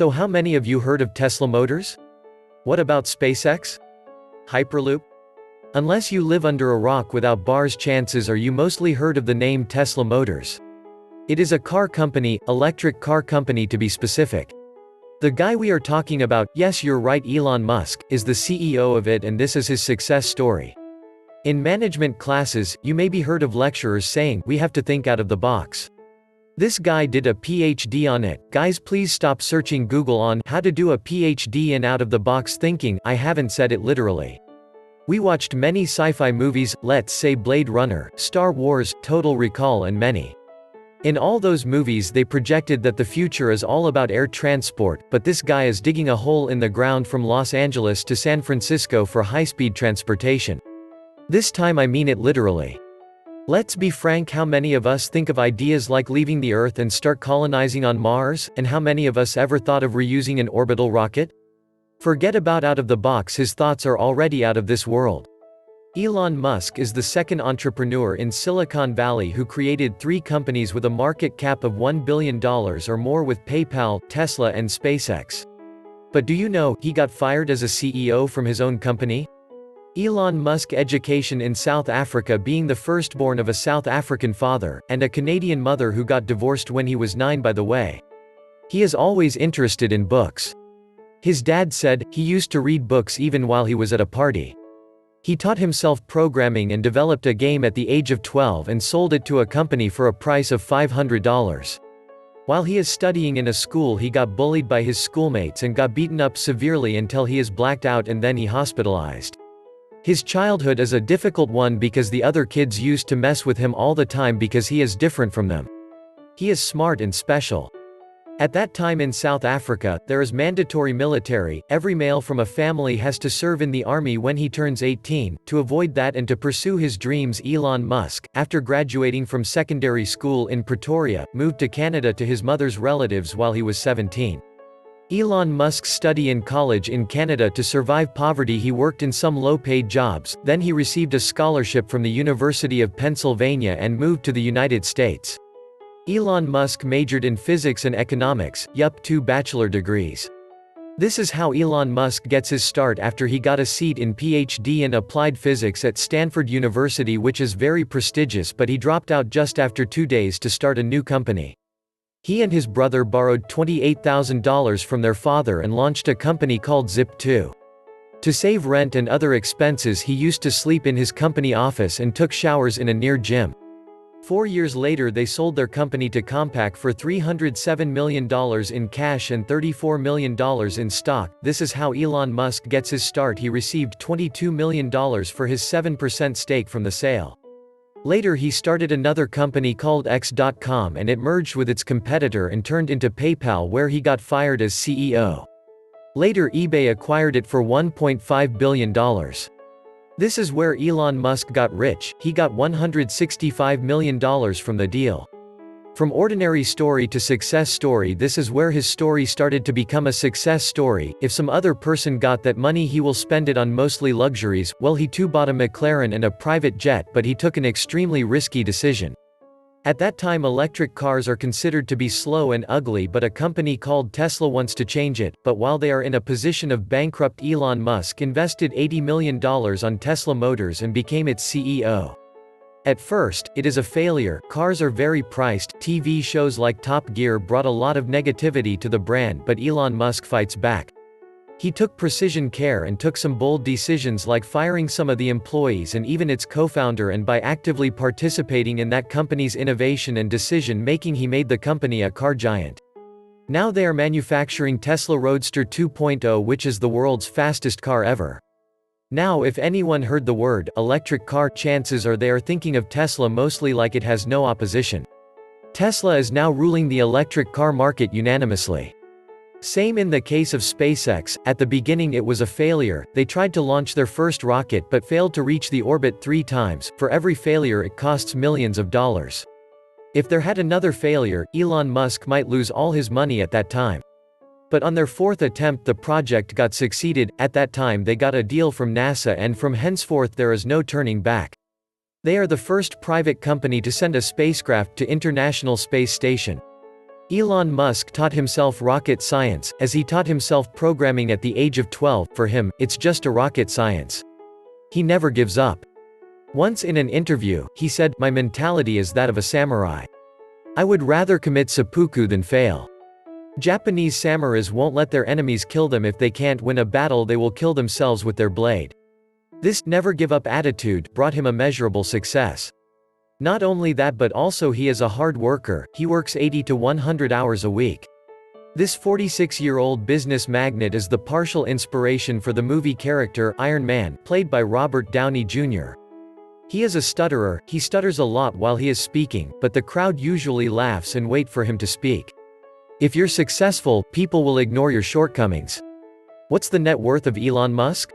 So how many of you heard of Tesla Motors? What about SpaceX? Hyperloop? Unless you live under a rock without bars, chances are you mostly heard of the name Tesla Motors. It is a car company, electric car company to be specific. The guy we are talking about, yes you're right, Elon Musk, is the CEO of it, and this is his success story. In management classes, you may be heard of lecturers saying, we have to think out of the box. This guy did a PhD on it. Guys, please stop searching Google on how to do a PhD in out of the box thinking. I haven't said it literally. We watched many sci-fi movies, let's say Blade Runner, Star Wars, Total Recall and many. In all those movies they projected that the future is all about air transport, but this guy is digging a hole in the ground from Los Angeles to San Francisco for high-speed transportation. This time I mean it literally. Let's be frank, how many of us think of ideas like leaving the Earth and start colonizing on Mars, and how many of us ever thought of reusing an orbital rocket? Forget about out of the box, his thoughts are already out of this world. Elon Musk is the second entrepreneur in Silicon Valley who created 3 companies with a market cap of $1 billion or more with PayPal, Tesla and SpaceX. But do you know, he got fired as a CEO from his own company? Elon Musk education in South Africa, being the firstborn of a South African father, and a Canadian mother who got divorced when he was 9 by the way. He is always interested in books. His dad said, he used to read books even while he was at a party. He taught himself programming and developed a game at the age of 12 and sold it to a company for a price of $500. While he is studying in a school he got bullied by his schoolmates and got beaten up severely until he is blacked out and then he hospitalized. His childhood is a difficult one because the other kids used to mess with him all the time because he is different from them. He is smart and special. At that time in South Africa, there is mandatory military. Every male from a family has to serve in the army when he turns 18. To avoid that and to pursue his dreams, Elon Musk, after graduating from secondary school in Pretoria, moved to Canada to his mother's relatives while he was 17. Elon Musk's study in college in Canada. To survive poverty he worked in some low-paid jobs, then he received a scholarship from the University of Pennsylvania and moved to the United States. Elon Musk majored in physics and economics, 2 bachelor degrees. This is how Elon Musk gets his start after he got a seat in PhD in applied physics at Stanford University, which is very prestigious, but he dropped out just after 2 days to start a new company. He and his brother borrowed $28,000 from their father and launched a company called Zip2. To save rent and other expenses he used to sleep in his company office and took showers in a near gym. 4 years later they sold their company to Compaq for $307 million in cash and $34 million in stock. This is how Elon Musk gets his start. He received $22 million for his 7% stake from the sale. Later he started another company called X.com and it merged with its competitor and turned into PayPal, where he got fired as CEO. Later eBay acquired it for $1.5 billion. This is where Elon Musk got rich. He got $165 million from the deal. From ordinary story to success story, this is where his story started to become a success story. If some other person got that money he will spend it on mostly luxuries. Well, he too bought a McLaren and a private jet, but he took an extremely risky decision. At that time electric cars are considered to be slow and ugly, but a company called Tesla wants to change it. But while they are in a position of bankrupt, Elon Musk invested $80 million on Tesla Motors and became its CEO. At first, it is a failure. Cars are very priced. TV shows like Top Gear brought a lot of negativity to the brand, but Elon Musk fights back. He took precision care and took some bold decisions like firing some of the employees and even its co-founder, and by actively participating in that company's innovation and decision making he made the company a car giant. Now they are manufacturing Tesla Roadster 2.0, which is the world's fastest car ever. Now if anyone heard the word electric car, chances are they are thinking of Tesla mostly, like it has no opposition. Tesla is now ruling the electric car market unanimously. Same in the case of SpaceX. At the beginning it was a failure. They tried to launch their first rocket but failed to reach the orbit 3 times. For every failure it costs millions of dollars. If there had another failure, Elon Musk might lose all his money at that time. But on their 4th attempt the project got succeeded. At that time they got a deal from NASA, and from henceforth there is no turning back. They are the first private company to send a spacecraft to International Space Station. Elon Musk taught himself rocket science, as he taught himself programming at the age of 12. For him, it's just a rocket science. He never gives up. Once in an interview, he said, "My mentality is that of a samurai. I would rather commit seppuku than fail." Japanese samurais won't let their enemies kill them. If they can't win a battle, they will kill themselves with their blade. This never give up attitude brought him immeasurable success. Not only that, but also he is a hard worker. He works 80 to 100 hours a week. This 46-year-old business magnate is the partial inspiration for the movie character Iron Man, played by Robert Downey Jr. He is a stutterer. He stutters a lot while he is speaking, but the crowd usually laughs and wait for him to speak. If you're successful, people will ignore your shortcomings. What's the net worth of Elon Musk?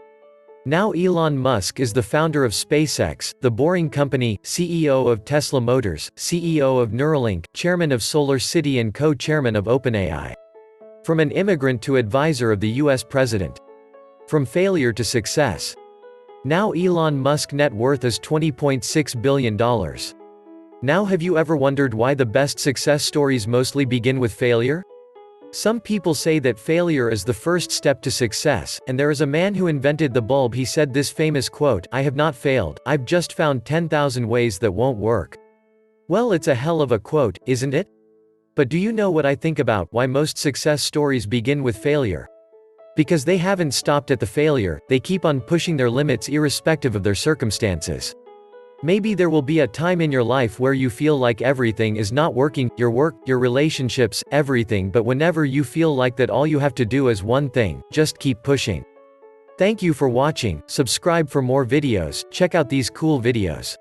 Now Elon Musk is the founder of SpaceX, The Boring Company, CEO of Tesla Motors, CEO of Neuralink, chairman of Solar City and co-chairman of OpenAI. From an immigrant to advisor of the US president. From failure to success. Now Elon Musk's net worth is $20.6 billion. Now have you ever wondered why the best success stories mostly begin with failure? Some people say that failure is the first step to success, and there is a man who invented the bulb. He said this famous quote, "I have not failed, I've just found 10,000 ways that won't work." Well, it's a hell of a quote, isn't it? But do you know what I think about why most success stories begin with failure? Because they haven't stopped at the failure, they keep on pushing their limits irrespective of their circumstances. Maybe there will be a time in your life where you feel like everything is not working, your work, your relationships, everything, but whenever you feel like that, all you have to do is one thing, just keep pushing. Thank you for watching, subscribe for more videos, check out these cool videos.